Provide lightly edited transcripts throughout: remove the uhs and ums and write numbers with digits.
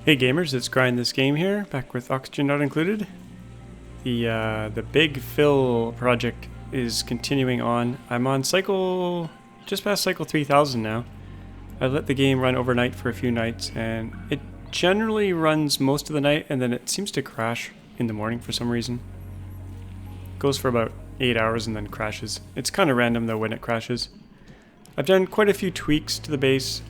Hey gamers, it's Grind This Game here, back with Oxygen Not Included. The Big Fill project is continuing on. I'm on just past cycle 3000 now. I've let the game run overnight for a few nights, and it generally runs most of the night, and then it seems to crash in the morning for some reason. It goes for about 8 hours and then crashes. It's kind of random though when it crashes. I've done quite a few tweaks to the base.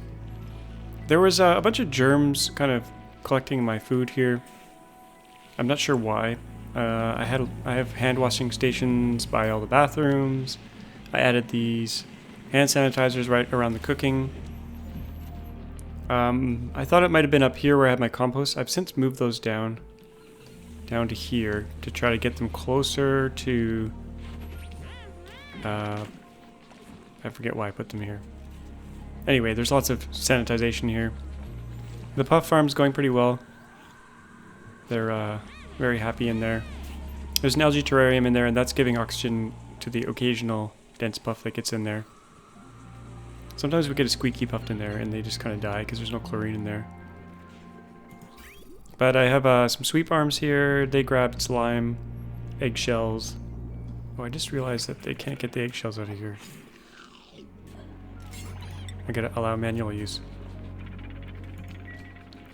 There was a bunch of germs kind of collecting my food here. I'm not sure why. I have hand washing stations by all the bathrooms. I added these hand sanitizers right around the cooking. I thought it might have been up here where I had my compost. I've since moved those down to here to try to get them closer to I forget why I put them here. Anyway, there's lots of sanitization here. The puff farm's going pretty well. They're very happy in there. There's an algae terrarium in there, and that's giving oxygen to the occasional dense puff that gets in there. Sometimes we get a squeaky puff in there, and they just kind of die because there's no chlorine in there. But I have some sweep arms here. They grabbed slime, eggshells. Oh, I just realized that they can't get the eggshells out of here. I gotta allow manual use.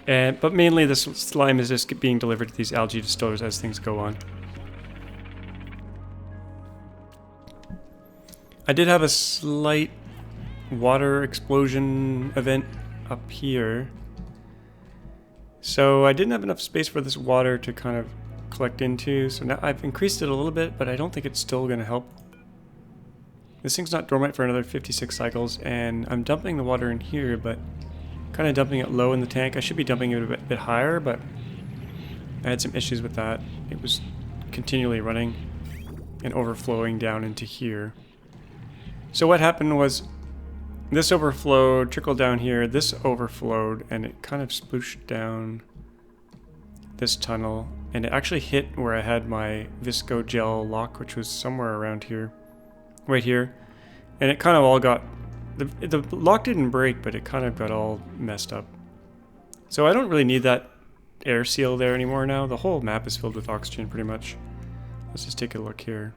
But mainly this slime is just being delivered to these algae distillers as things go on. I did have a slight water explosion event up here. So I didn't have enough space for this water to kind of collect into. So now I've increased it a little bit, but I don't think it's still going to help. This thing's not dormant for another 56 cycles, and I'm dumping the water in here, but kind of dumping it low in the tank. I should be dumping it a bit higher, but I had some issues with that. It was continually running and overflowing down into here. So what happened was this overflowed, trickled down here, this overflowed, and it kind of splooshed down this tunnel, and it actually hit where I had my Visco gel lock, which was somewhere around here, right here, and it kind of all got the lock didn't break, but it kind of got all messed up. So I don't really need that air seal there anymore now. The whole map is filled with oxygen pretty much. Let's just take a look here.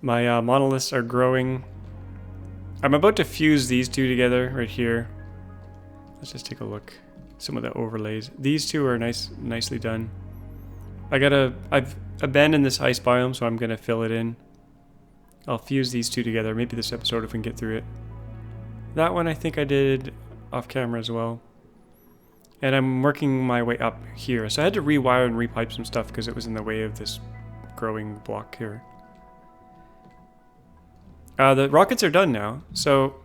My monoliths are growing. I'm about to fuse these two together right here. Let's just take a look. Some of the overlays. These two are nicely done. I've abandoned this ice biome, so I'm gonna fill it in. I'll fuse these two together, maybe this episode if we can get through it. That one I think I did off camera as well. And I'm working my way up here. So I had to rewire and repipe some stuff because it was in the way of this growing block here. The rockets are done now. So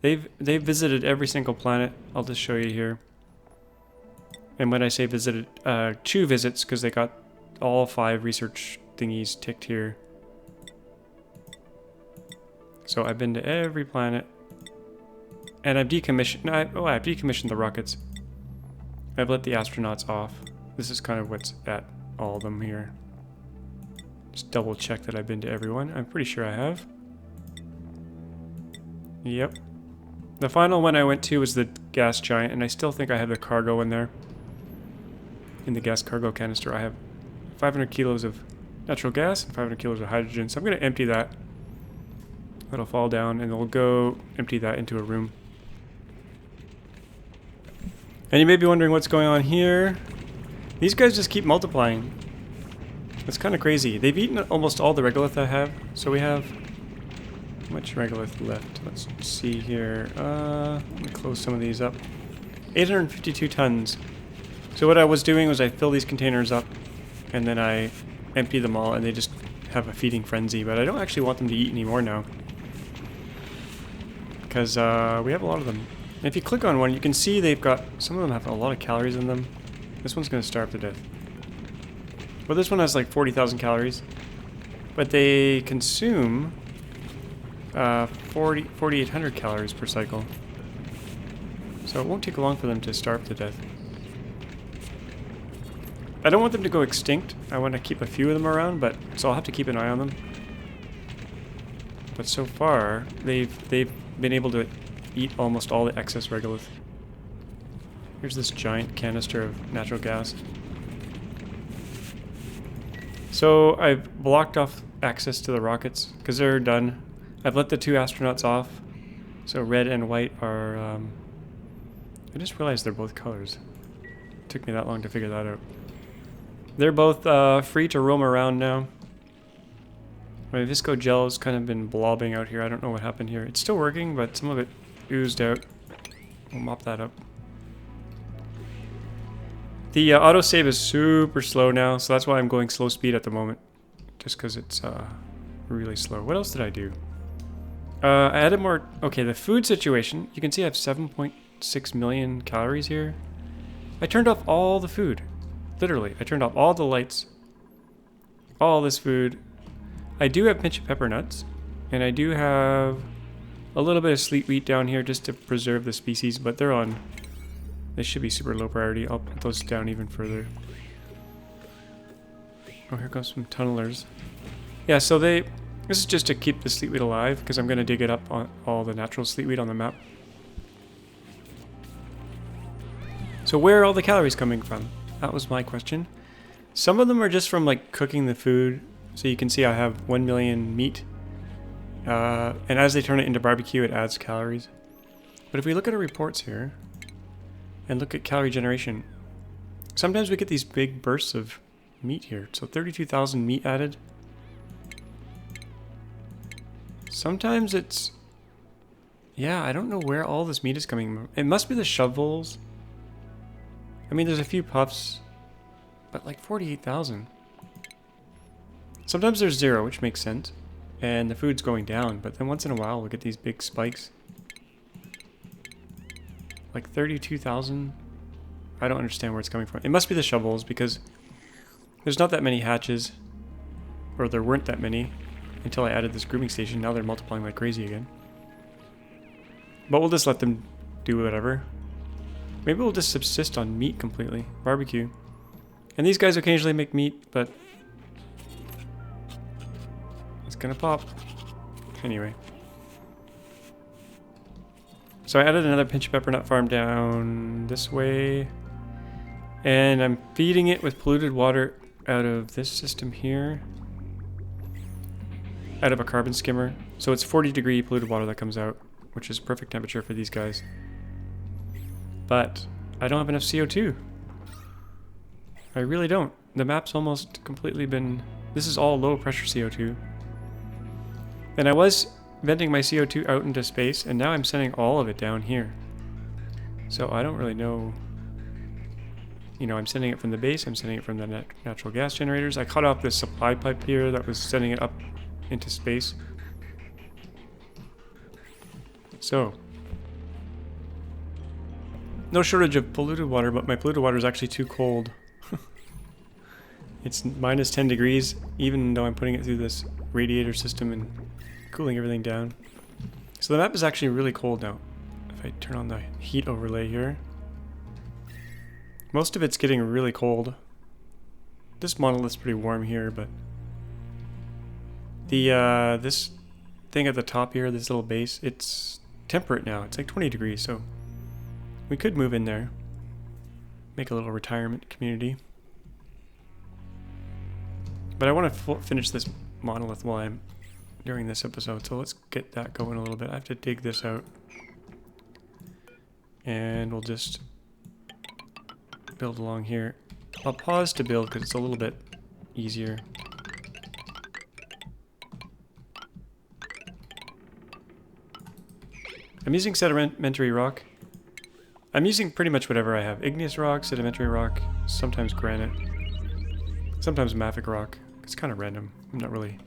they've visited every single planet. I'll just show you here. And when I say visited, 2 visits because they got all 5 research thingies ticked here. So I've been to every planet, and I've decommissioned. I've decommissioned the rockets. I've let the astronauts off. This is kind of what's at all of them here. Just double check that I've been to everyone. I'm pretty sure I have. Yep. The final one I went to was the gas giant, and I still think I have the cargo in there. In the gas cargo canister, I have 500 kilos of natural gas and 500 kilos of hydrogen. So I'm going to empty that. That'll fall down, and we'll go empty that into a room. And you may be wondering what's going on here. These guys just keep multiplying. It's kind of crazy. They've eaten almost all the regolith I have. So we have... how much regolith left? Let's see here. Let me close some of these up. 852 tons. So what I was doing was I fill these containers up, and then I empty them all, and they just have a feeding frenzy. But I don't actually want them to eat anymore now, because we have a lot of them. And if you click on one, you can see they've got, some of them have a lot of calories in them. This one's going to starve to death. Well, this one has like 40,000 calories. But they consume 4,800 calories per cycle. So it won't take long for them to starve to death. I don't want them to go extinct. I want to keep a few of them around, but so I'll have to keep an eye on them. But so far, they've been able to eat almost all the excess regolith. Here's this giant canister of natural gas. So I've blocked off access to the rockets because they're done. I've let the 2 astronauts off. So red and white are... I just realized they're both colors. It took me that long to figure that out. They're both free to roam around now. My Visco gel has kind of been blobbing out here. I don't know what happened here. It's still working, but some of it oozed out. We'll mop that up. The autosave is super slow now, so that's why I'm going slow speed at the moment. Just because it's really slow. What else did I do? I added more... Okay, the food situation. You can see I have 7.6 million calories here. I turned off all the food. Literally, I turned off all the lights. All this food. I do have pinch of pepper nuts. And I do have a little bit of sleet wheat down here just to preserve the species, but they're on... They should be super low priority. I'll put those down even further. Oh, here comes some tunnelers. Yeah, so this is just to keep the sleet wheat alive, because I'm going to dig it up on all the natural sleet wheat on the map. So where are all the calories coming from? That was my question. Some of them are just from like cooking the food. So you can see I have 1 million meat. And as they turn it into barbecue, it adds calories. But if we look at our reports here, and look at calorie generation, sometimes we get these big bursts of meat here. So 32,000 meat added. Sometimes it's... Yeah, I don't know where all this meat is coming from. It must be the shovels. I mean, there's a few puffs, but like 48,000. Sometimes there's 0, which makes sense. And the food's going down, but then once in a while we'll get these big spikes. Like 32,000. I don't understand where it's coming from. It must be the shovels because there's not that many hatches. Or there weren't that many until I added this grooming station. Now they're multiplying like crazy again. But we'll just let them do whatever. Maybe we'll just subsist on meat completely. Barbecue. And these guys occasionally make meat, but it's gonna pop. Anyway. So I added another pinch of pepper nut farm down this way. And I'm feeding it with polluted water out of this system here. Out of a carbon skimmer. So it's 40-degree polluted water that comes out, which is perfect temperature for these guys. But I don't have enough CO2. I really don't. The map's almost completely been... This is all low pressure CO2. And I was venting my CO2 out into space, and now I'm sending all of it down here. So I don't really know... You know, I'm sending it from the base, I'm sending it from the natural gas generators. I cut off this supply pipe here that was sending it up into space. So... No shortage of polluted water, but my polluted water is actually too cold. It's minus 10 degrees, even though I'm putting it through this radiator system and cooling everything down. So the map is actually really cold now. If I turn on the heat overlay here. Most of it's getting really cold. This monolith's pretty warm here, but... this thing at the top here, this little base, it's temperate now. It's like 20 degrees, so... We could move in there. Make a little retirement community. But I want to finish this monolith while I'm during this episode, so let's get that going a little bit. I have to dig this out. And we'll just build along here. I'll pause to build because it's a little bit easier. I'm using sedimentary rock. I'm using pretty much whatever I have. Igneous rock, sedimentary rock, sometimes granite, sometimes mafic rock. It's kind of random. I'm not really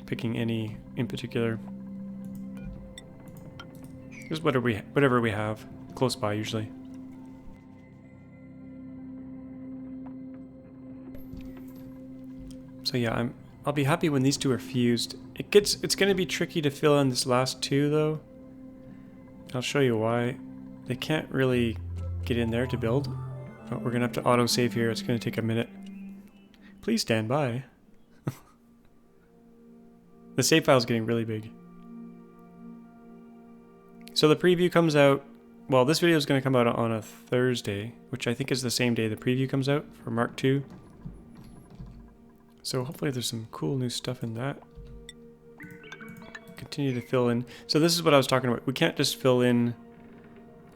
picking any in particular. Just whatever we have close by usually. So yeah, I'll be happy when these two are fused. It's going to be tricky to fill in this last two though. I'll show you why. They can't really get in there to build. Oh, we're going to have to autosave here. It's going to take a minute. Please stand by. The save file is getting really big. So the preview comes out well, this video is going to come out on a Thursday, which I think is the same day the preview comes out for Mark II. So hopefully there's some cool new stuff in that. Continue to fill in. So this is what I was talking about. We can't just fill in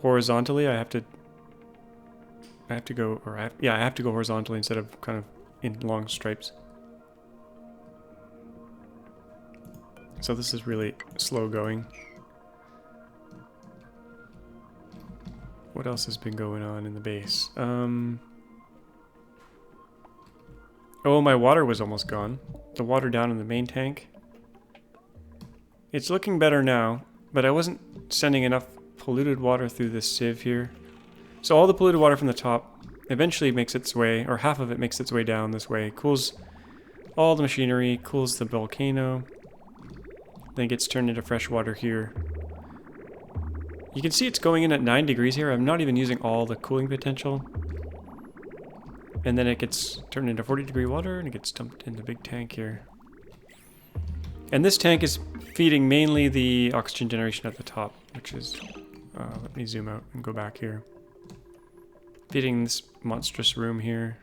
horizontally. I have to go, or I have to go horizontally instead of kind of in long stripes. So this is really slow going. What else has been going on in the base? Oh, my water was almost gone. The water down in the main tank. It's looking better now, but I wasn't sending enough polluted water through this sieve here. So all the polluted water from the top eventually makes its way, or half of it makes its way down this way, cools all the machinery, cools the volcano, then gets turned into fresh water here. You can see it's going in at 9 degrees here. I'm not even using all the cooling potential. And then it gets turned into 40-degree water and it gets dumped in the big tank here. And this tank is feeding mainly the oxygen generation at the top, which is, let me zoom out and go back here. Feeding this monstrous room here.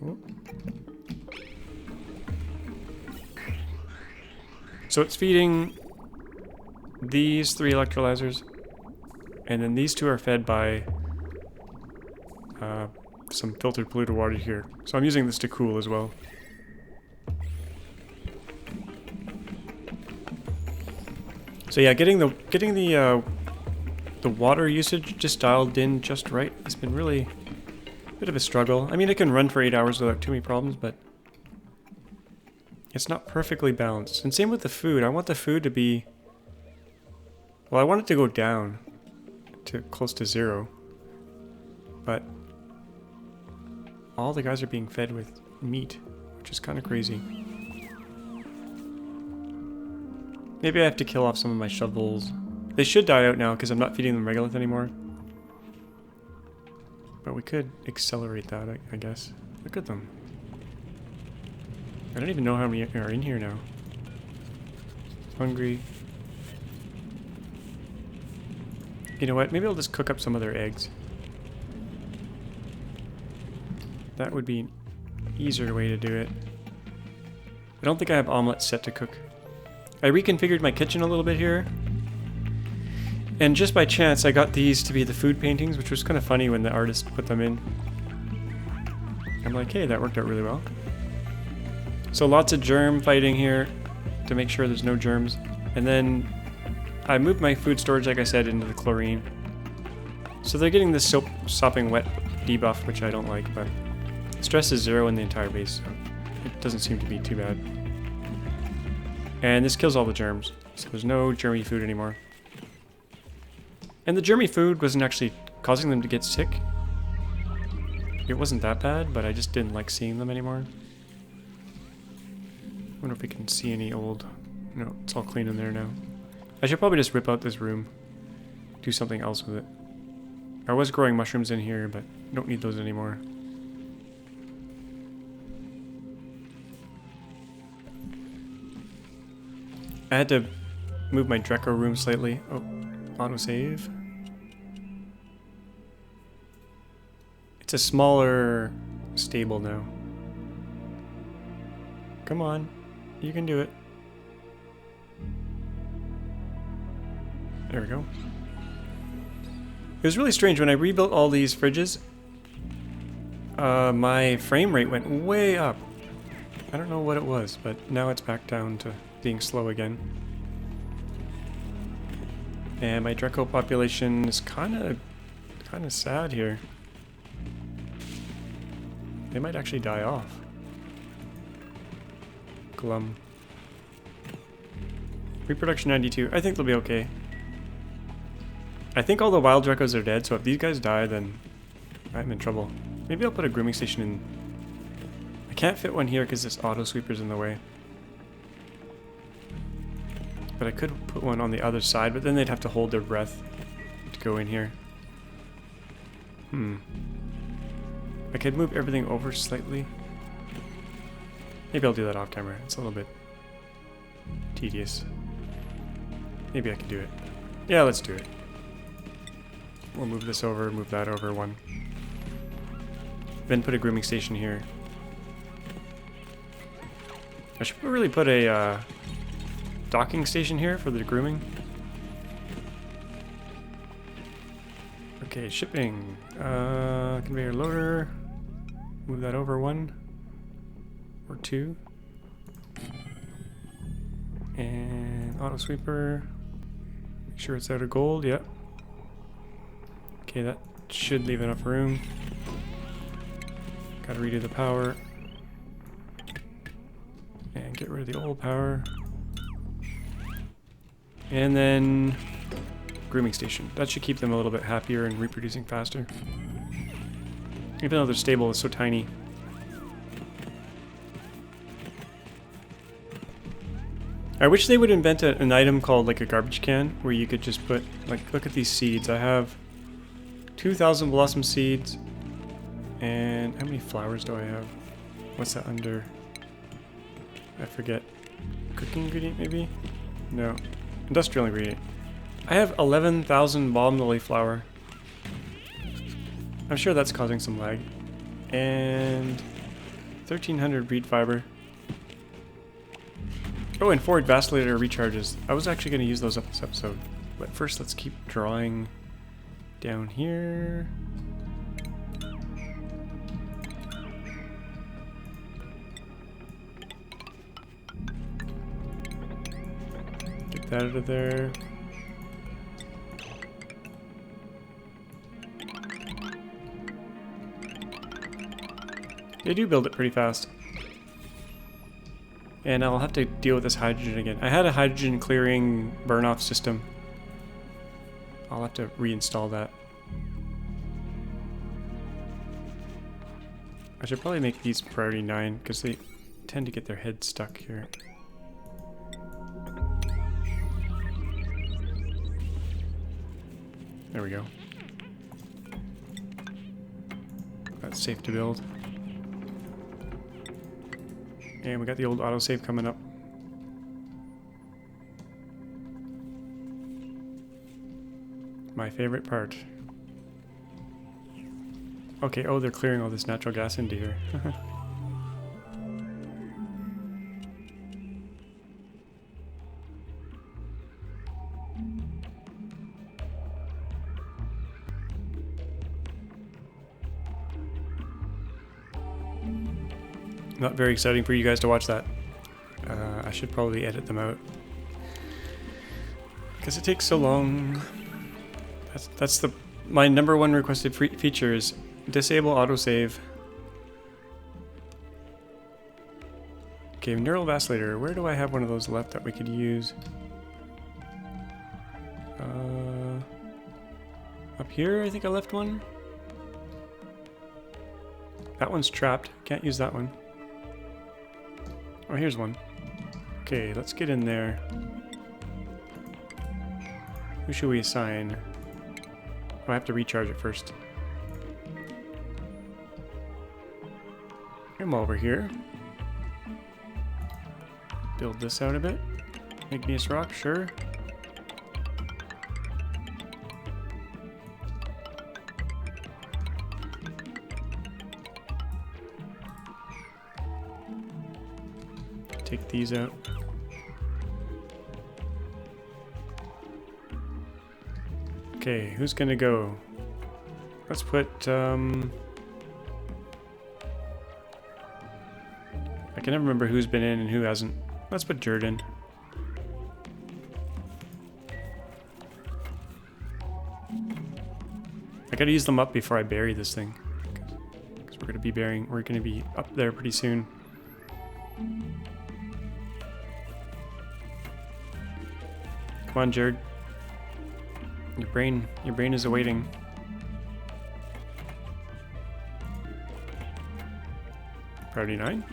Ooh. So it's feeding these 3 electrolyzers, and then these 2 are fed by some filtered polluted water here. So I'm using this to cool as well. So yeah, getting the water usage just dialed in just right has been really a bit of a struggle. I mean, it can run for 8 hours without too many problems, but it's not perfectly balanced. And same with the food. I want the food to be, well, I want it to go down to close to 0, but all the guys are being fed with meat, which is kind of crazy. Maybe I have to kill off some of my shovels. They should die out now because I'm not feeding them regolith anymore. But we could accelerate that, I guess. Look at them. I don't even know how many are in here now. Hungry. You know what? Maybe I'll just cook up some of their eggs. That would be an easier way to do it. I don't think I have omelets set to cook. I reconfigured my kitchen a little bit here. And just by chance, I got these to be the food paintings, which was kind of funny when the artist put them in. I'm like, hey, that worked out really well. So lots of germ fighting here to make sure there's no germs. And then I moved my food storage, like I said, into the chlorine. So they're getting this sopping wet debuff, which I don't like, but stress is 0 in the entire base, so it doesn't seem to be too bad. And this kills all the germs, so there's no germy food anymore. And the germy food wasn't actually causing them to get sick. It wasn't that bad, but I just didn't like seeing them anymore. I wonder if we can see any old... No, it's all clean in there now. I should probably just rip out this room. Do something else with it. I was growing mushrooms in here, but don't need those anymore. I had to move my Dreco room slightly. Oh, autosave. It's a smaller stable now. Come on, you can do it. There we go. It was really strange when I rebuilt all these fridges. My frame rate went way up. I don't know what it was, but now it's back down to being slow again. And my Dreco population is kind of sad here. They might actually die off. Glum. Reproduction 92. I think they'll be okay. I think all the wild Drecos are dead, so if these guys die, then I'm in trouble. Maybe I'll put a grooming station in. I can't fit one here because this auto sweeper's in the way. But I could put one on the other side, but then they'd have to hold their breath to go in here. I could move everything over slightly. Maybe I'll do that off camera. It's a little bit tedious. Maybe I can do it. Yeah, let's do it. We'll move this over, move that over one. Then put a grooming station here. I should really put a docking station here for the grooming. Okay, shipping. Conveyor loader. Move that over one or two. And auto sweeper. Make sure it's out of gold. Yep. Okay, that should leave enough room. Gotta redo the power. And get rid of the old power. And then grooming station. That should keep them a little bit happier and reproducing faster. Even though their stable is so tiny. I wish they would invent an item called like a garbage can where you could just put, like, look at these seeds. I have 2,000 blossom seeds. And how many flowers do I have? What's that under? I forget. Cooking ingredient maybe? No. Industrial ingredient. I have 11,000 balm lily flower. I'm sure that's causing some lag. And 1,300 breed fiber. Oh, and 4 vacillator recharges. I was actually going to use those up this episode. But first, let's keep drawing down here. Get that out of there. They do build it pretty fast. And I'll have to deal with this hydrogen again. I had a hydrogen clearing burn-off system. I'll have to reinstall that. I should probably make these priority 9 because they tend to get their heads stuck here. There we go. That's safe to build. And we got the old autosave coming up. My favorite part. Okay, oh, they're clearing all this natural gas into here. Not very exciting for you guys to watch that. I should probably edit them out. Because it takes so long. That's my number one requested feature is disable autosave. Okay, neural vacillator. Where do I have one of those left that we could use? Up here, I think I left one. That one's trapped. Can't use that one. Oh, here's one. Okay, let's get in there. Who should we assign? Oh, I have to recharge it first. Come over here. Build this out a bit. Igneous rock, sure. Take these out. Okay, who's gonna go? Let's put, I can never remember who's been in and who hasn't. Let's put Jerd in. I gotta use them up before I bury this thing. Because we're gonna be up there pretty soon. Come on, Jerd. Your brain is awaiting. Priority 9.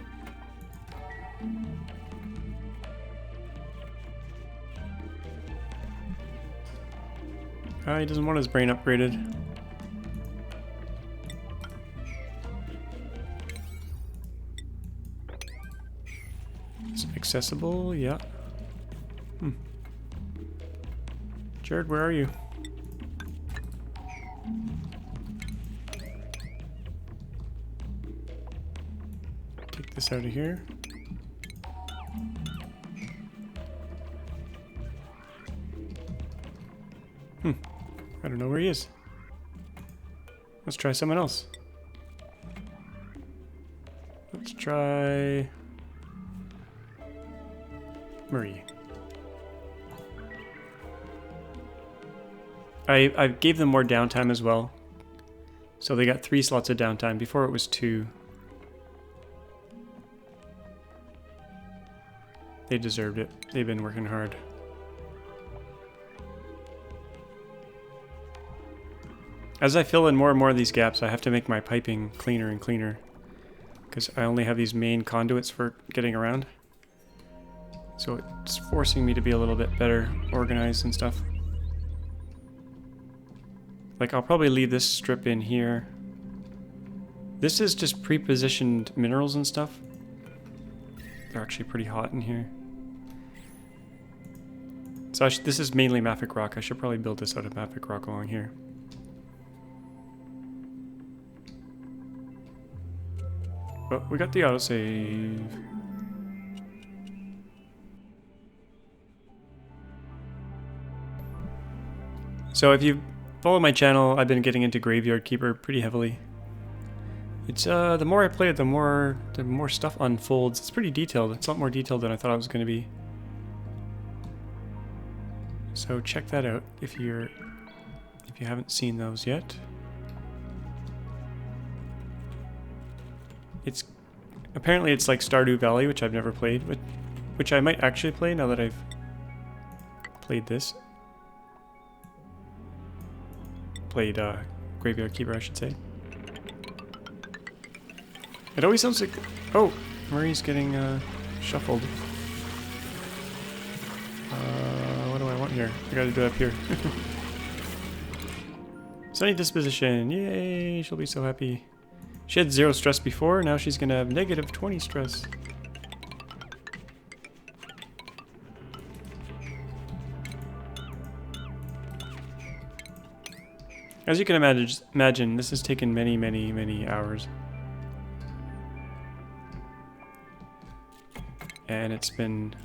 He doesn't want his brain upgraded. Is it accessible? Yeah. Jared, where are you? this out of here. I don't know where he is. Let's try someone else. Let's try Marie. I gave them more downtime as well. So they got 3 slots of downtime. Before it was 2. They deserved it. They've been working hard. As I fill in more and more of these gaps, I have to make my piping cleaner and cleaner. Because I only have these main conduits for getting around. So it's forcing me to be a little bit better organized and stuff. Like, I'll probably leave this strip in here. This is just pre-positioned minerals and stuff. They're actually pretty hot in here. So this is mainly mafic rock. I should probably build this out of mafic rock along here. Oh, we got the autosave. So if you follow my channel, I've been getting into Graveyard Keeper pretty heavily. It's the more I play it, the more stuff unfolds. It's pretty detailed. It's a lot more detailed than I thought it was going to be. So check that out if you haven't seen those yet. Apparently it's like Stardew Valley, which I've never played, which I might actually play now that I've played this. Played Graveyard Keeper, I should say. It always sounds like... Oh, Marie's getting shuffled. What do I want here? I gotta do it up here. Sunny disposition, yay! She'll be so happy. She had 0 stress before, now she's gonna have negative 20 stress. As you can imagine, this has taken many, many, many hours. And it's been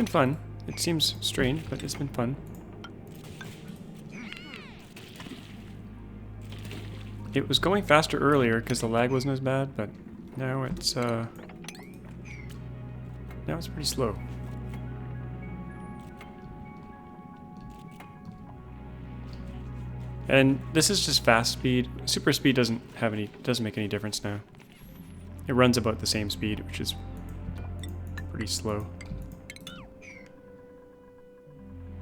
fun. It seems strange, but it's been fun. It was going faster earlier because the lag wasn't as bad, but now it's pretty slow. And this is just fast speed. Super speed doesn't make any difference now. It runs about the same speed, which is pretty slow.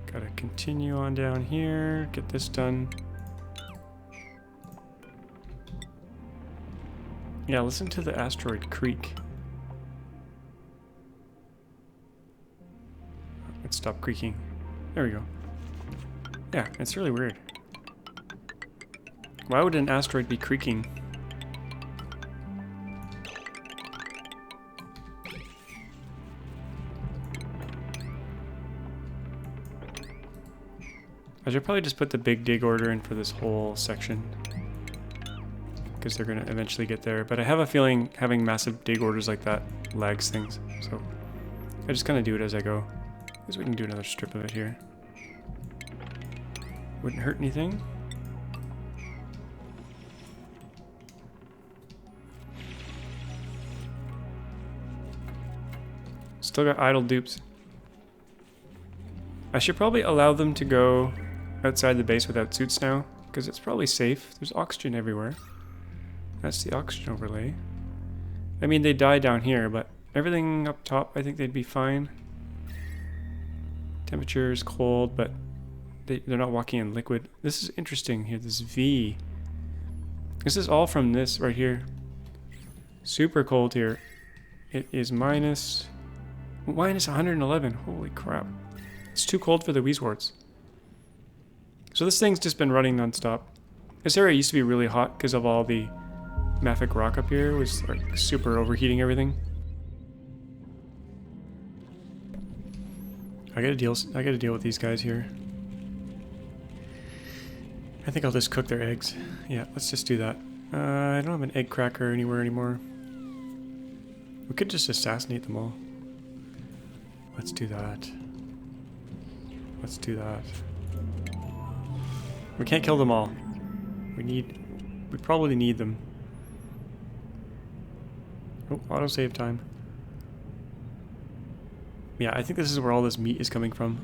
Gotta continue on down here, get this done. Yeah, listen to the asteroid creak. Let's stop creaking. There we go. Yeah, it's really weird. Why would an asteroid be creaking? I should probably just put the big dig order in for this whole section, because they're going to eventually get there. But I have a feeling having massive dig orders like that lags things, so I just kind of do it as I go. I guess we can do another strip of it here. Wouldn't hurt anything. Still got idle dupes. I should probably allow them to go outside the base without suits now, because it's probably safe. There's oxygen everywhere. That's the oxygen overlay. I mean, they die down here, but everything up top, I think they'd be fine. Temperature is cold, but they're not walking in liquid. This is interesting here, this V. This is all from this right here. Super cold here. It is minus 111. Holy crap. It's too cold for the Weezwarts. So this thing's just been running non-stop. This area used to be really hot because of all the mafic rock up here. It was like super overheating everything. I gotta deal with these guys here. I think I'll just cook their eggs. Yeah, let's just do that. I don't have an egg cracker anywhere anymore. We could just assassinate them all. Let's do that. Let's do that. We can't kill them all. We probably need them. Oh, autosave time. Yeah, I think this is where all this meat is coming from.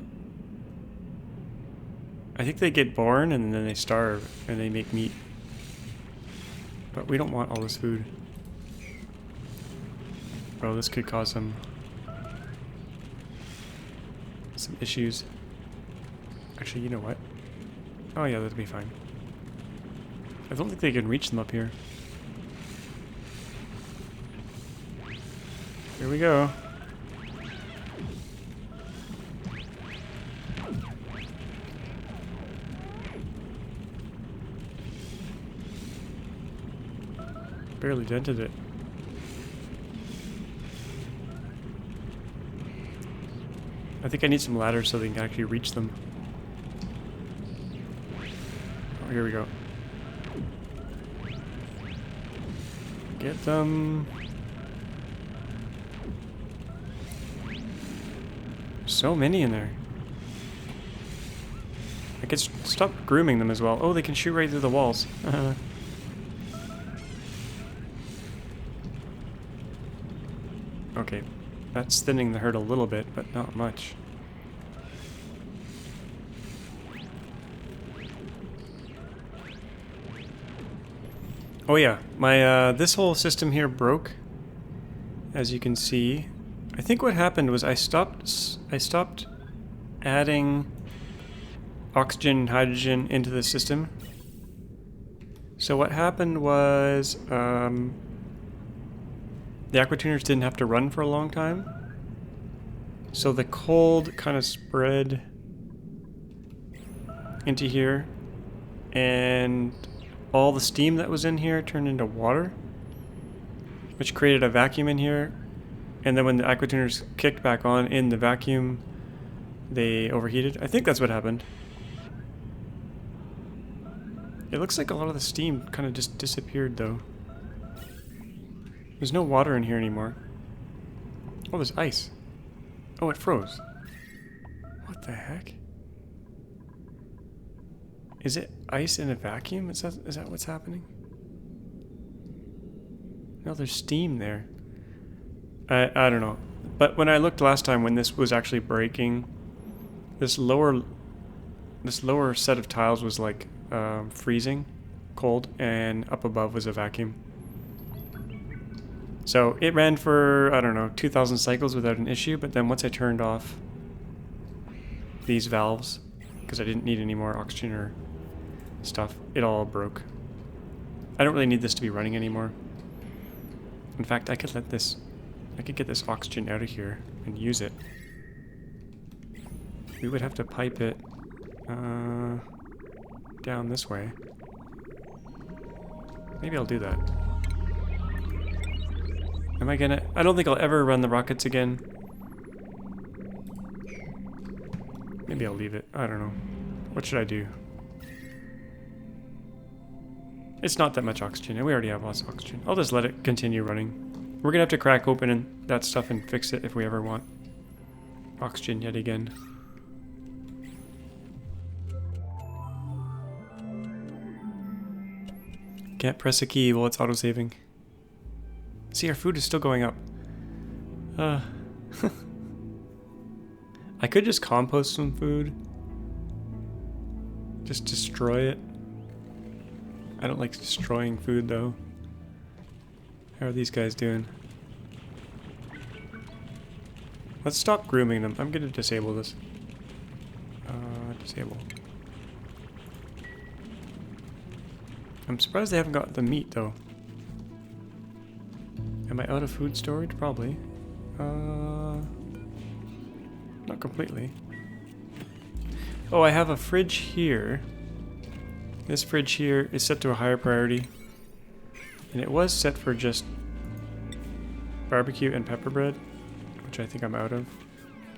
I think they get born and then they starve and they make meat. But we don't want all this food. Bro, this could cause some issues. Actually, you know what? Oh yeah, that'll be fine. I don't think they can reach them up here. Here we go. Barely dented it. I think I need some ladders so they can actually reach them. Oh, here we go. Get them. So many in there. I could stop grooming them as well. Oh, they can shoot right through the walls. Okay, that's thinning the herd a little bit, but not much. Oh yeah, my this whole system here broke, as you can see. I think what happened was I stopped adding oxygen and hydrogen into the system. So what happened was the aquatuners didn't have to run for a long time. So the cold kind of spread into here, and all the steam that was in here turned into water, which created a vacuum in here. And then when the aquatuners kicked back on in the vacuum, they overheated. I think that's what happened. It looks like a lot of the steam kind of just disappeared though. There's no water in here anymore. Oh, there's ice. Oh, it froze. What the heck? Is it ice in a vacuum? Is that what's happening? No, there's steam there. I don't know. But when I looked last time when this was actually breaking, this lower set of tiles was like freezing cold, and up above was a vacuum. So it ran for, I don't know, 2,000 cycles without an issue, but then once I turned off these valves, because I didn't need any more oxygen or stuff, it all broke. I don't really need this to be running anymore. In fact, I could get this oxygen out of here and use it. We would have to pipe it down this way. Maybe I'll do that. Am I gonna... I don't think I'll ever run the rockets again. Maybe I'll leave it. I don't know. What should I do? It's not that much oxygen, and we already have lots of oxygen. I'll just let it continue running. We're gonna have to crack open that stuff and fix it if we ever want oxygen yet again. Can't press a key while it's autosaving. See, our food is still going up. I could just compost some food. Just destroy it. I don't like destroying food though. How are these guys doing? Let's stop grooming them. I'm gonna disable this. Disable. I'm surprised they haven't got the meat though. Am I out of food storage? Probably. Not completely. Oh, I have a fridge here. This fridge here is set to a higher priority. And it was set for just barbecue and pepper bread, which I think I'm out of.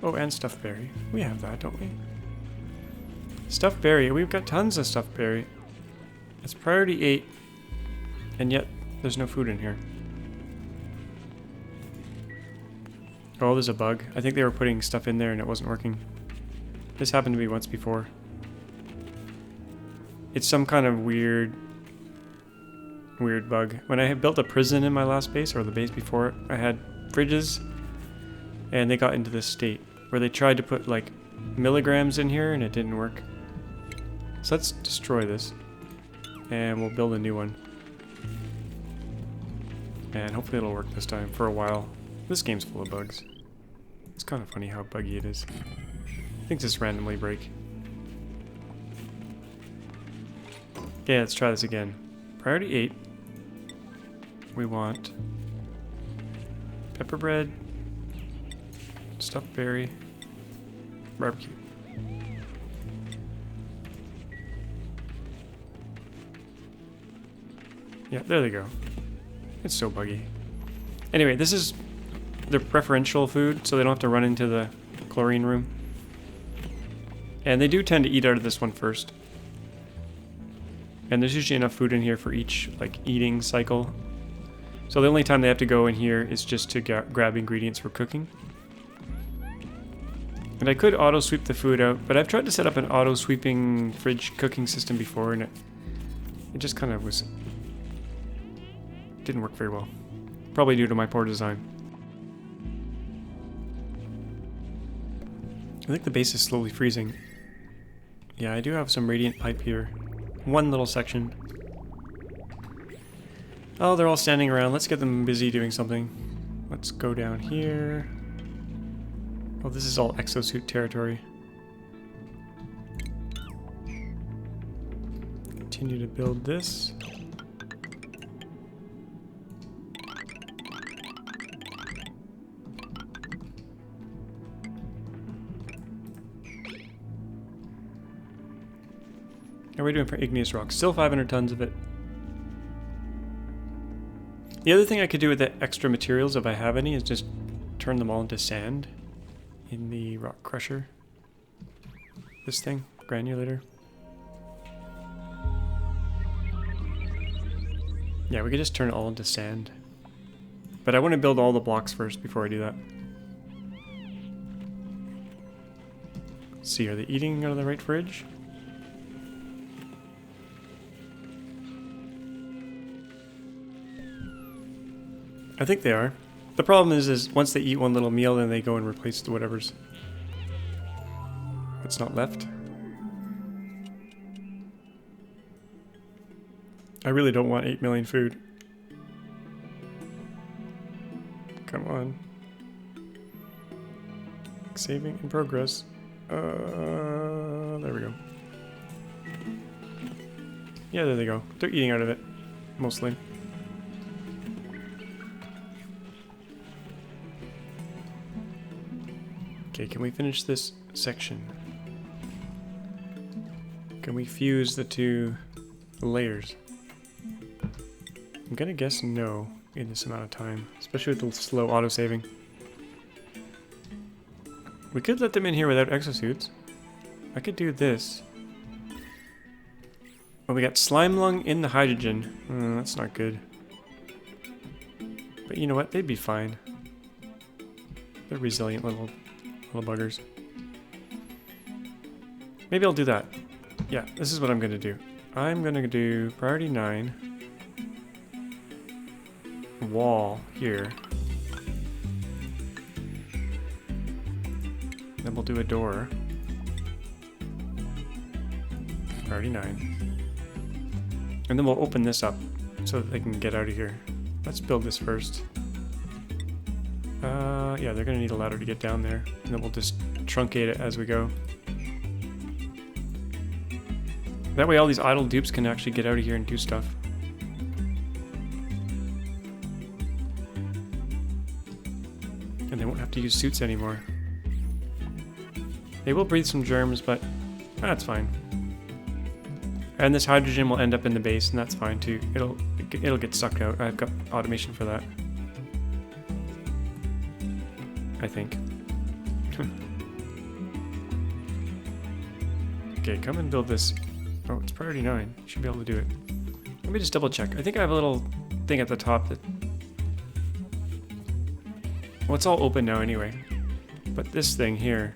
Oh, and stuffed berry. We have that, don't we? Stuffed berry. We've got tons of stuffed berry. It's priority 8, and yet there's no food in here. Oh, there's a bug. I think they were putting stuff in there and it wasn't working. This happened to me once before. It's some kind of weird bug. When I had built a prison in my last base, or the base before it, I had fridges, and they got into this state where they tried to put like milligrams in here and it didn't work. So let's destroy this, and we'll build a new one. And hopefully it'll work this time for a while. This game's full of bugs. It's kind of funny how buggy it is. Things just randomly break. Okay, let's try this again. Priority 8. We want pepper bread, stuffed berry, barbecue. Yeah, there they go. It's so buggy. Anyway, this is their preferential food, so they don't have to run into the chlorine room. And they do tend to eat out of this one first. And there's usually enough food in here for each like eating cycle. So the only time they have to go in here is just to grab ingredients for cooking. And I could auto sweep the food out, but I've tried to set up an auto sweeping fridge cooking system before, and it just kind of didn't work very well. Probably due to my poor design. I think the base is slowly freezing. Yeah, I do have some radiant pipe here. One little section. Oh, they're all standing around. Let's get them busy doing something. Let's go down here. Oh, this is all Exosuit territory. Continue to build this. How are we doing for igneous rock? Still 500 tons of it. The other thing I could do with the extra materials, if I have any, is just turn them all into sand in the rock crusher. This thing, granulator. Yeah, we could just turn it all into sand. But I want to build all the blocks first before I do that. Let's see, are they eating out of the right fridge? I think they are. The problem is once they eat one little meal, then they go and replace the whatever's what's not left. I really don't want 8 million food. Come on. Saving in progress. There we go. Yeah, there they go. They're eating out of it, mostly. Okay, can we finish this section? Can we fuse the two layers? I'm gonna guess no in this amount of time, especially with the slow auto-saving. We could let them in here without exosuits. I could do this. Oh, we got slime lung in the hydrogen. That's not good. But you know what? They'd be fine. They're resilient little buggers. Maybe I'll do that. Yeah, this is what I'm gonna do. I'm gonna do priority 9. Wall here. Then we'll do a door. Priority 9. And then we'll open this up so that they can get out of here. Let's build this first. Yeah, they're gonna need a ladder to get down there, and then we'll just truncate it as we go. That way all these idle dupes can actually get out of here and do stuff. And they won't have to use suits anymore. They will breathe some germs, but that's fine. And this hydrogen will end up in the base, and that's fine too. It'll get sucked out. I've got automation for that. I think. Okay, come and build this. Oh, it's priority 9. You should be able to do it. Let me just double check. I think I have a little thing at the top that... Well, it's all open now anyway. But this thing here,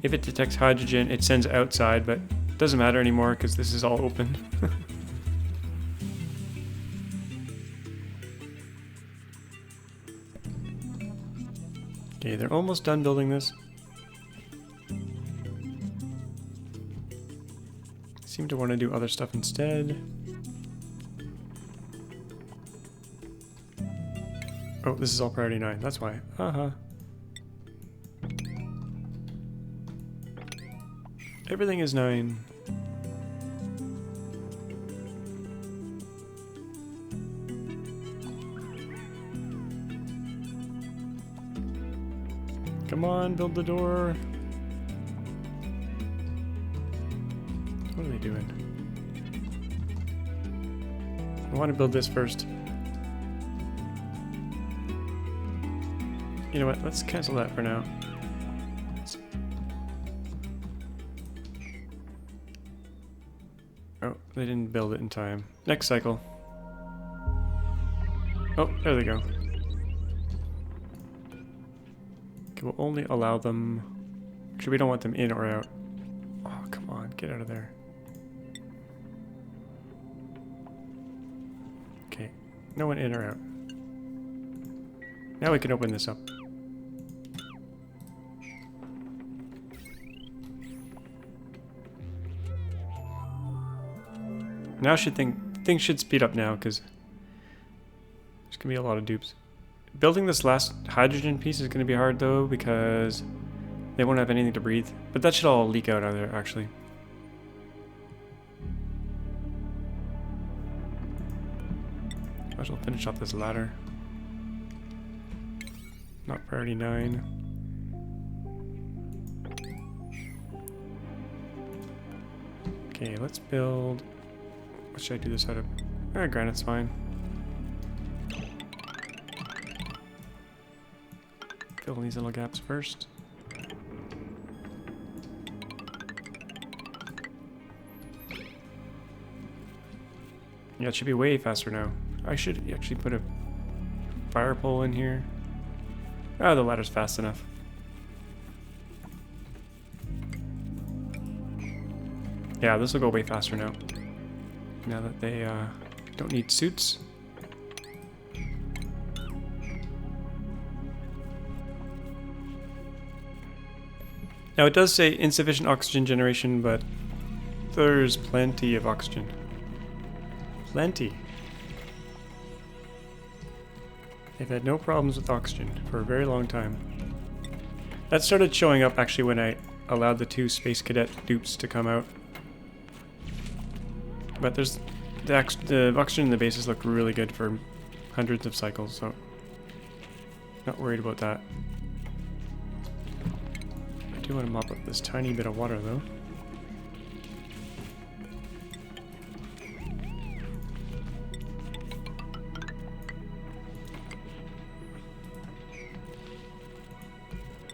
if it detects hydrogen, it sends outside, but it doesn't matter anymore because this is all open. Okay, they're almost done building this. Seem to want to do other stuff instead. Oh, this is all priority 9, that's why. Everything is 9. Come on, build the door. What are they doing? I want to build this first. You know what? Let's cancel that for now. Oh, they didn't build it in time. Next cycle. Oh, there they go. Okay, we'll only allow them... Actually, we don't want them in or out. Oh, come on, get out of there. Okay, no one in or out. Now we can open this up. Now things should speed up now, because there's going to be a lot of dupes. Building this last hydrogen piece is going to be hard, though, because they won't have anything to breathe. But that should all leak out of there, actually. Might as well finish off this ladder. Not priority 9. Okay, let's build... What should I do this out of? Granite's fine. Fill in these little gaps first. Yeah, it should be way faster now. I should actually put a fire pole in here. Oh, the ladder's fast enough. Yeah, this will go way faster now. Now that they don't need suits. Now it does say insufficient oxygen generation, but there's plenty of oxygen. Plenty. They've had no problems with oxygen for a very long time. That started showing up actually when I allowed the 2 Space Cadet dupes to come out. But there's the oxygen in the bases look really good for hundreds of cycles, so not worried about that. I do want to mop up this tiny bit of water though.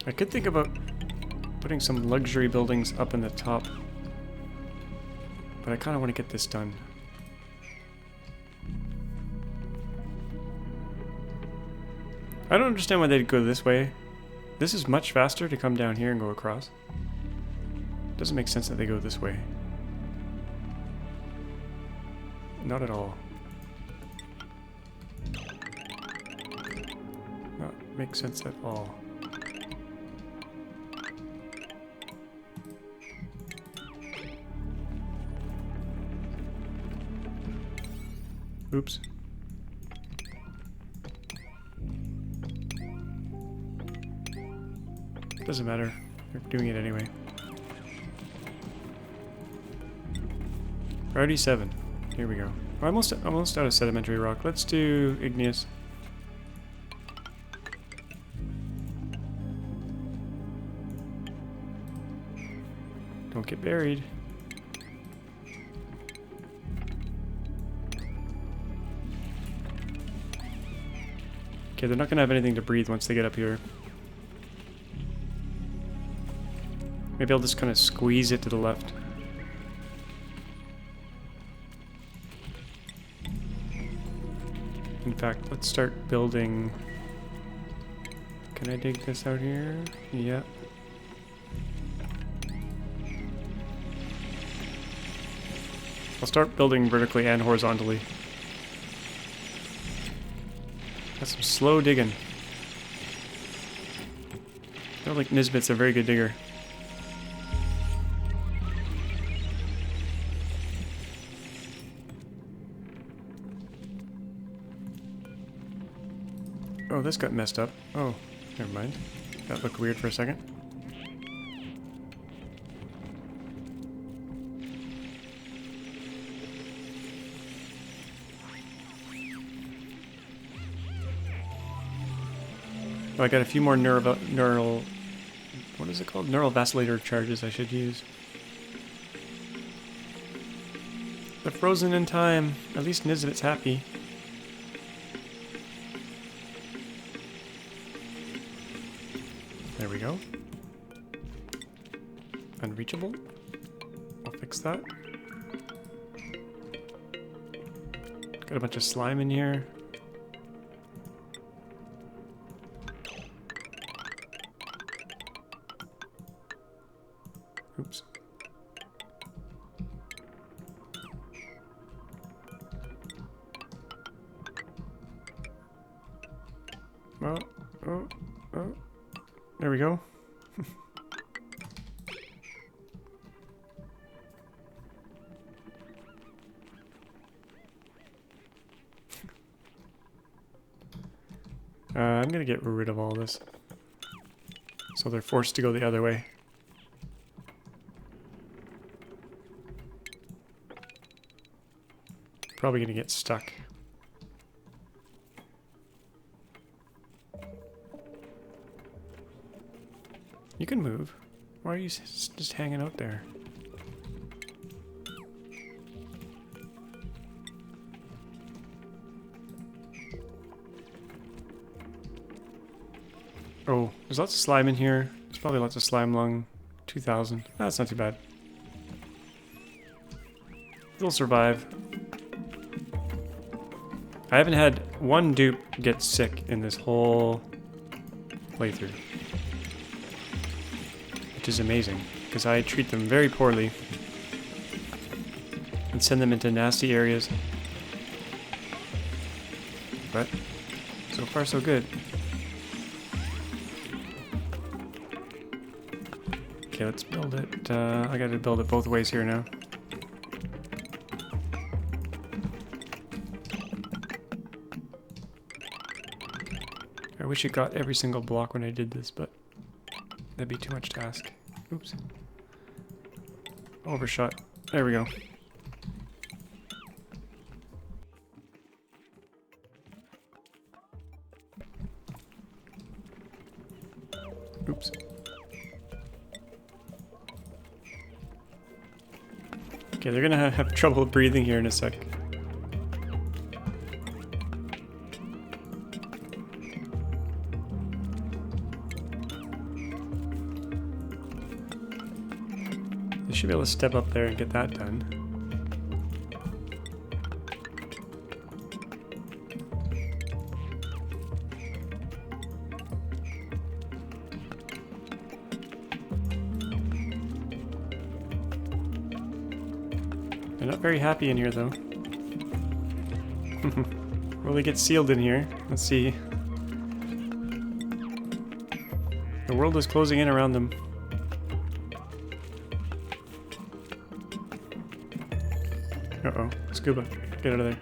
I could think about putting some luxury buildings up in the top. But I kind of want to get this done. I don't understand why they'd go this way. This is much faster to come down here and go across. Doesn't make sense that they go this way. Not at all. Not make sense at all. Oops. Doesn't matter. We're doing it anyway. Priority 7. Here we go. We're almost out of sedimentary rock. Let's do igneous. Don't get buried. Okay, they're not going to have anything to breathe once they get up here. Maybe I'll just kind of squeeze it to the left. In fact, let's start building Can I dig this out here? Yeah. I'll start building vertically and horizontally. That's some slow digging. I don't think Nisbet's a very good digger. Oh, this got messed up. Oh, never mind. That looked weird for a second. Oh, I got a few more neural... What is it called? Neural vacillator charges I should use. They're frozen in time. At least Nisbet's happy. There we go. Unreachable. I'll fix that. Got a bunch of slime in here. Oops. Oh. There we go. I'm gonna get rid of all this. So they're forced to go the other way. Probably gonna get stuck. You can move. Why are you just hanging out there? Oh, there's lots of slime in here. There's probably lots of slime lung. 2,000. That's not too bad. It'll survive. I haven't had one dupe get sick in this whole playthrough. Which is amazing, because I treat them very poorly and send them into nasty areas. But so far so good. Okay, let's build it. I gotta build it both ways here now. I wish it got every single block when I did this, but that'd be too much to ask. Oops. Overshot. There we go. Oops. Okay, they're gonna have trouble breathing here in a sec. They should be able to step up there and get that done. They're not very happy in here, though. Will they get sealed in here? Let's see. The world is closing in around them. Uh-oh. Scuba. Get out of there.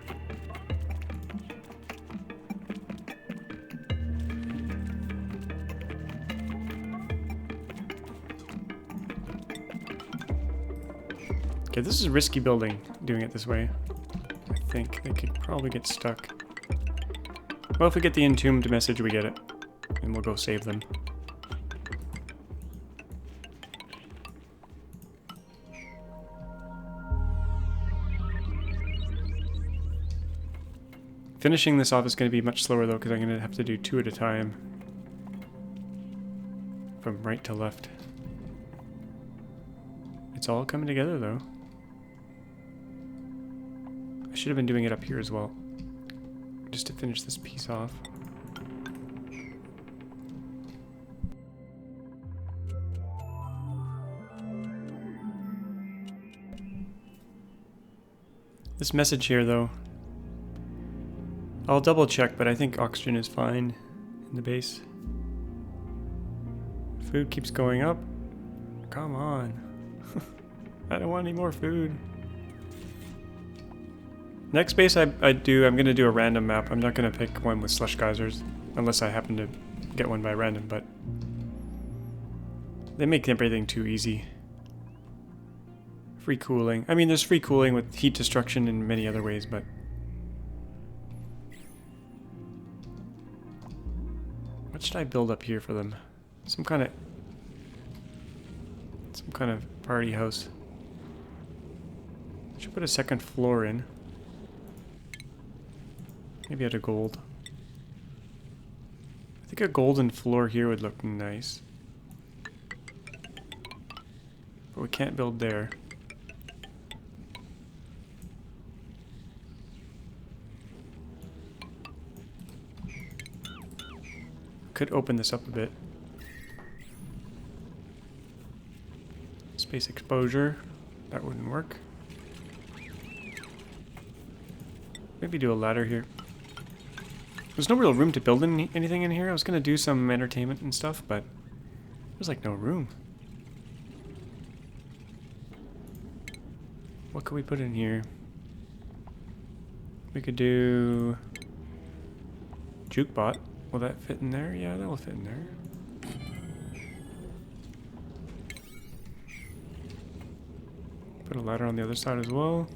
Okay, this is risky building, doing it this way. I think they could probably get stuck. Well, if we get the entombed message, we get it. And we'll go save them. Finishing this off is going to be much slower though, because I'm going to have to do 2 at a time. From right to left. It's all coming together though. I should have been doing it up here as well. Just to finish this piece off. This message here, though. I'll double check, but I think oxygen is fine in the base. Food keeps going up. Come on. I don't want any more food. Next base I'm going to do a random map. I'm not going to pick one with slush geysers, unless I happen to get one by random, but they make everything too easy. Free cooling. I mean, there's free cooling with heat destruction in many other ways, but what should I build up here for them? Some kind of party house. Should put a second floor in. Maybe out of gold. I think a golden floor here would look nice. But we can't build there. Could open this up a bit. Space exposure. That wouldn't work. Maybe do a ladder here. There's no real room to build anything in here. I was going to do some entertainment and stuff, but there's like no room. What could we put in here? We could do jukebot. Will that fit in there? Yeah, that will fit in there. Put a ladder on the other side as well.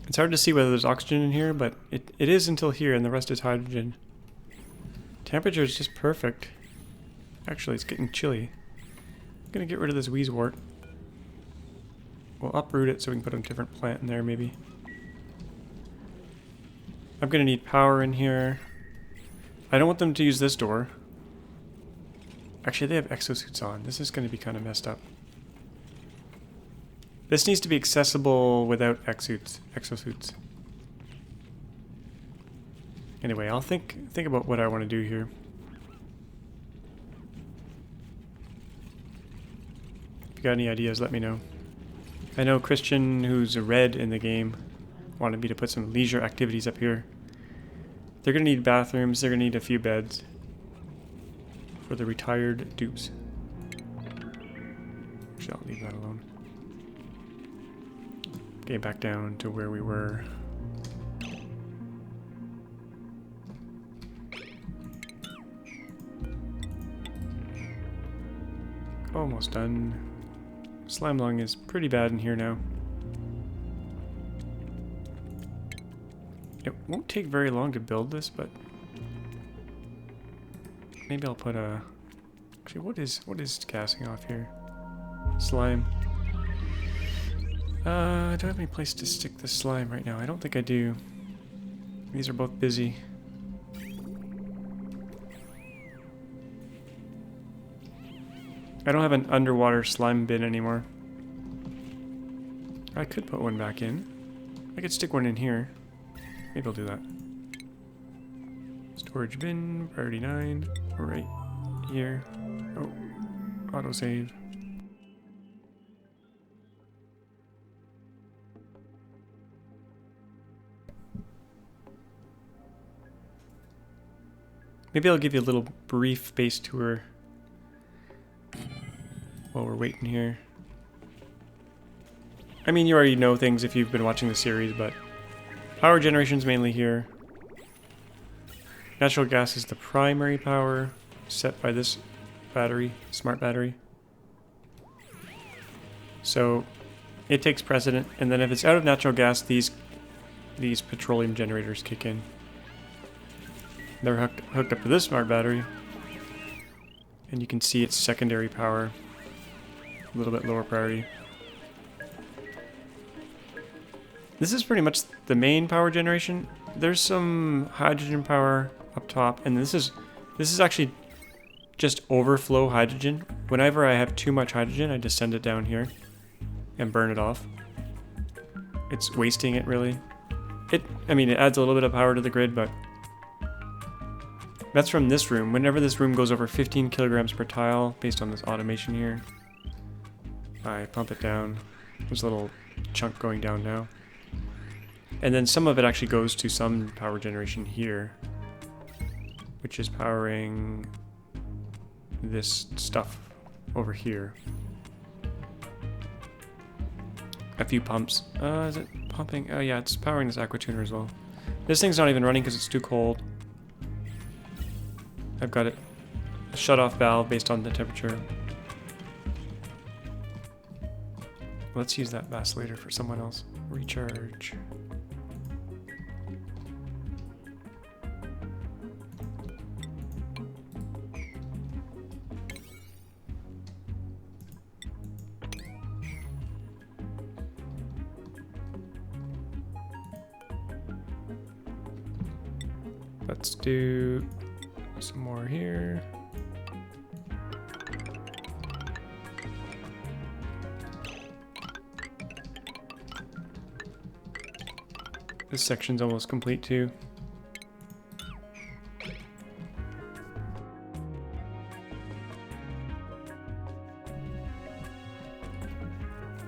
It's hard to see whether there's oxygen in here, but it is until here, and the rest is hydrogen. Temperature is just perfect. Actually, it's getting chilly. I'm gonna get rid of this wheezewort. We'll uproot it so we can put a different plant in there, maybe. I'm gonna need power in here. I don't want them to use this door. Actually, they have exosuits on. This is gonna be kind of messed up. This needs to be accessible without exosuits. Anyway, I'll think about what I want to do here. If you got any ideas, let me know. I know Christian, who's a red in the game, wanted me to put some leisure activities up here. They're going to need bathrooms, they're going to need a few beds for the retired dupes. Actually, I'll leave that alone. Okay, back down to where we were. Almost done. Slime lung is pretty bad in here now. It won't take very long to build this, but maybe I'll put a... Actually, what is gassing off here? Slime. Do I have any place to stick the slime right now? I don't think I do. These are both busy. I don't have an underwater slime bin anymore. I could put one back in. I could stick one in here. Maybe I'll do that. Storage bin, priority 9, right here. Oh, autosave. Maybe I'll give you a little brief base tour while we're waiting here. I mean, you already know things if you've been watching the series, but power generation's mainly here. Natural gas is the primary power set by this battery, smart battery. So it takes precedent, and then if it's out of natural gas, these petroleum generators kick in. They're hooked up to this smart battery, and you can see its secondary power, a little bit lower priority. This is pretty much the main power generation. There's some hydrogen power up top, and this is actually just overflow hydrogen. Whenever I have too much hydrogen, I just send it down here and burn it off. It's wasting it, really. I mean, it adds a little bit of power to the grid, but That's from this room. Whenever this room goes over 15 kilograms per tile, based on this automation here, I pump it down. There's a little chunk going down now. And then some of it actually goes to some power generation here, which is powering this stuff over here. A few pumps. Is it pumping? Oh yeah, it's powering this aqua tuner as well. This thing's not even running because it's too cold. I've got it a shut-off valve based on the temperature. Let's use that vacillator for someone else. Recharge. Let's do some more here. This section's almost complete too.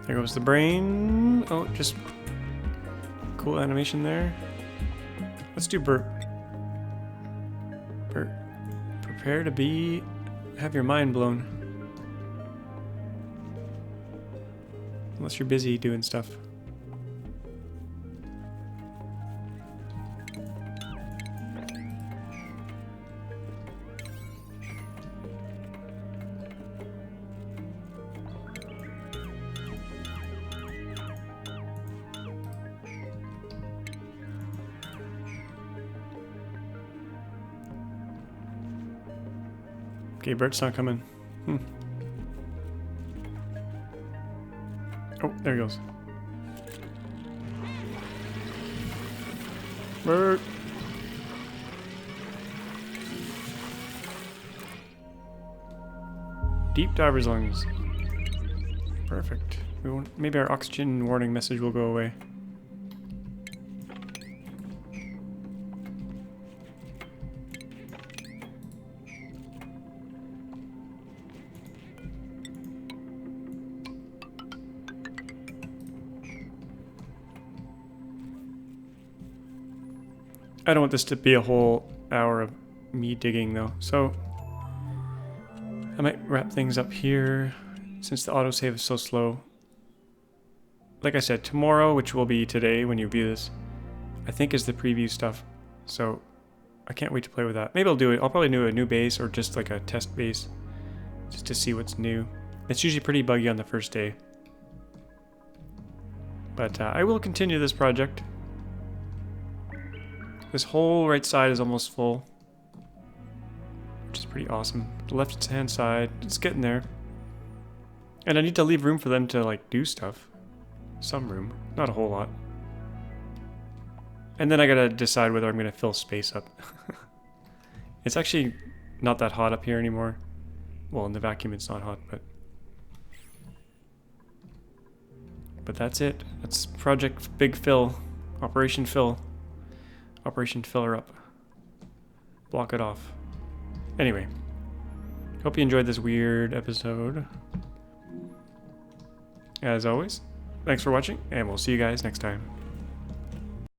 There goes the brain. Oh, just cool animation there. Let's do Bert. Bert, prepare to have your mind blown. Unless you're busy doing stuff. Okay, Bert's not coming. Oh, there he goes. Bert! Deep diver's lungs. Perfect. Maybe our oxygen warning message will go away. I don't want this to be a whole hour of me digging though, so I might wrap things up here since the autosave is so slow. Like I said, tomorrow, which will be today when you view this, I think is the preview stuff, so I can't wait to play with that. Maybe I'll probably do a new base or just like a test base just to see what's new. It's usually pretty buggy on the first day. But I will continue this project. This whole right side is almost full, which is pretty awesome. The left-hand side, it's getting there. And I need to leave room for them to like do stuff. Some room, not a whole lot. And then I gotta decide whether I'm gonna fill space up. It's actually not that hot up here anymore. Well, in the vacuum it's not hot, but that's it. That's Project Big Fill, Operation Fill. Operation Filler Up. Block it off. Anyway, hope you enjoyed this weird episode. As always, thanks for watching, and we'll see you guys next time.